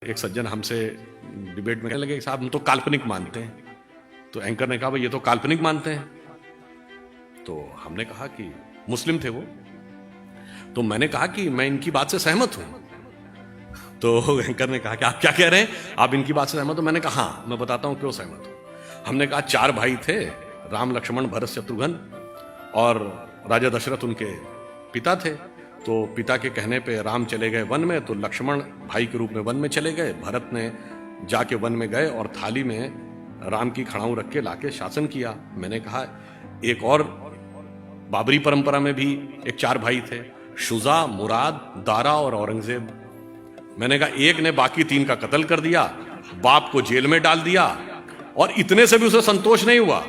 एक सज्जन हमसे डिबेट में कहने लगे कि साहब हम तो काल्पनिक मानते हैं। तो एंकर ने कहा भाई ये तो काल्पनिक मानते हैं। तो हमने कहा कि मुस्लिम थे वो। तो मैंने कहा कि मैं इनकी बात से सहमत हूं। तो एंकर ने कहा कि आप क्या कह रहे हैं, आप इनकी बात से सहमत हो? मैंने कहा हाँ, मैं बताता हूं क्यों सहमत हूं। हमने कहा 4 भाई थे, राम लक्ष्मण भरत शत्रुघ्न, और राजा दशरथ उनके पिता थे। तो पिता के कहने पे राम चले गए वन में, तो लक्ष्मण भाई के रूप में वन में चले गए। भरत ने जाके वन में गए और थाली में राम की खड़ाऊ रख के लाके शासन किया। मैंने कहा एक और बाबरी परंपरा में भी एक 4 भाई थे, शुजा, मुराद, दारा और औरंगजेब। मैंने कहा एक ने बाकी 3 का कत्ल कर दिया, बाप को जेल में डाल दिया, और इतने से भी उसे संतोष नहीं हुआ,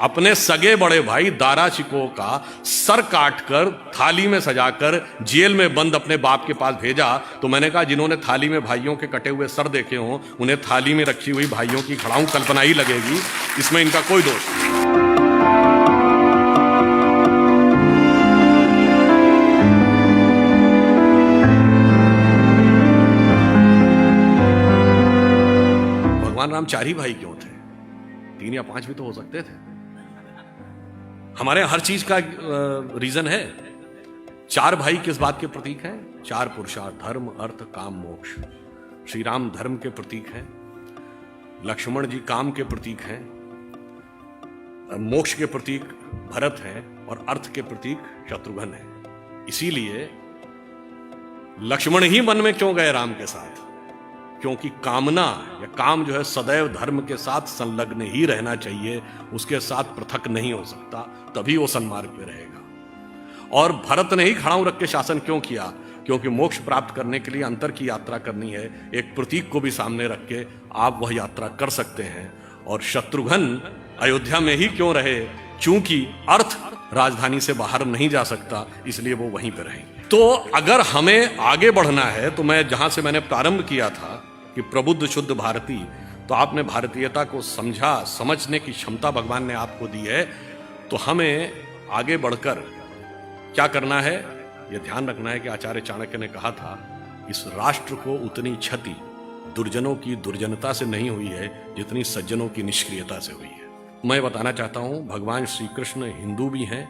अपने सगे बड़े भाई दारा शिकोह का सर काटकर थाली में सजाकर जेल में बंद अपने बाप के पास भेजा। तो मैंने कहा जिन्होंने थाली में भाइयों के कटे हुए सर देखे हों, उन्हें थाली में रखी हुई भाइयों की खड़ाऊ कल्पना ही लगेगी, इसमें इनका कोई दोष नहीं। भगवान राम 4 ही भाई क्यों थे? 3 या 5 भी तो हो सकते थे। हमारे हर चीज का रीजन है। 4 भाई किस बात के प्रतीक हैं? 4 पुरुषार्थ, धर्म, अर्थ, काम, मोक्ष। श्री राम धर्म के प्रतीक हैं, लक्ष्मण जी काम के प्रतीक हैं, मोक्ष के प्रतीक भरत हैं, और अर्थ के प्रतीक शत्रुघ्न है। इसीलिए लक्ष्मण ही वन में क्यों गए राम के साथ? क्योंकि कामना या काम जो है सदैव धर्म के साथ संलग्न ही रहना चाहिए, उसके साथ पृथक नहीं हो सकता, तभी वो सन्मार्ग पे रहेगा। और भरत ने ही खड़ाऊ रख के शासन क्यों किया? क्योंकि मोक्ष प्राप्त करने के लिए अंतर की यात्रा करनी है, एक प्रतीक को भी सामने रख के आप वह यात्रा कर सकते हैं। और शत्रुघ्न अयोध्या में ही क्यों रहे? चूंकि अर्थ राजधानी से बाहर नहीं जा सकता, इसलिए वो वहीं पे रहेंगे। तो अगर हमें आगे बढ़ना है, तो मैं जहां से मैंने प्रारंभ किया था कि प्रबुद्ध शुद्ध भारती, तो आपने भारतीयता को समझा, समझने की क्षमता भगवान ने आपको दी है। तो हमें आगे बढ़कर क्या करना है, यह ध्यान रखना है कि आचार्य चाणक्य ने कहा था, इस राष्ट्र को उतनी क्षति दुर्जनों की दुर्जनता से नहीं हुई है जितनी सज्जनों की निष्क्रियता से हुई है। मैं बताना चाहता हूं, भगवान श्री कृष्ण हिंदू भी हैं,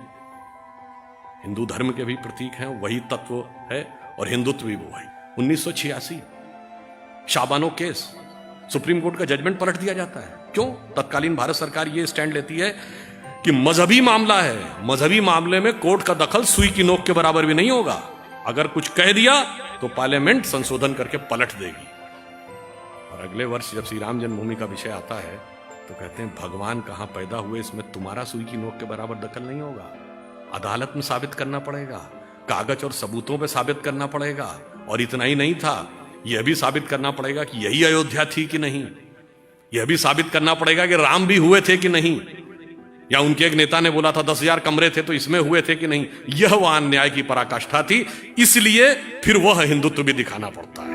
हिंदू धर्म के भी प्रतीक हैं, वही तत्व है, और हिंदुत्व भी वो है। 1986 शाबानो केस, सुप्रीम कोर्ट का जजमेंट पलट दिया जाता है। क्यों? तत्कालीन भारत सरकार ये स्टैंड लेती है कि मजहबी मामला है, मजहबी मामले में कोर्ट का दखल सुई की नोक के बराबर भी नहीं होगा। अगर कुछ कह दिया तो पार्लियामेंट संशोधन करके पलट देगी। और अगले वर्ष जब श्री राम जन्मभूमि का विषय आता है तो कहते हैं भगवान कहां पैदा हुए, इसमें तुम्हारा सुई की नोक के बराबर दखल नहीं होगा। अदालत में साबित करना पड़ेगा, कागज और सबूतों पे साबित करना पड़ेगा। और इतना ही नहीं था, यह भी साबित करना पड़ेगा कि यही अयोध्या थी कि नहीं, यह भी साबित करना पड़ेगा कि राम भी हुए थे कि नहीं, या उनके एक नेता ने बोला था 10,000 कमरे थे तो इसमें हुए थे कि नहीं। यह वहां न्याय की पराकाष्ठा थी, इसलिए फिर वह हिंदुत्व भी दिखाना पड़ता है।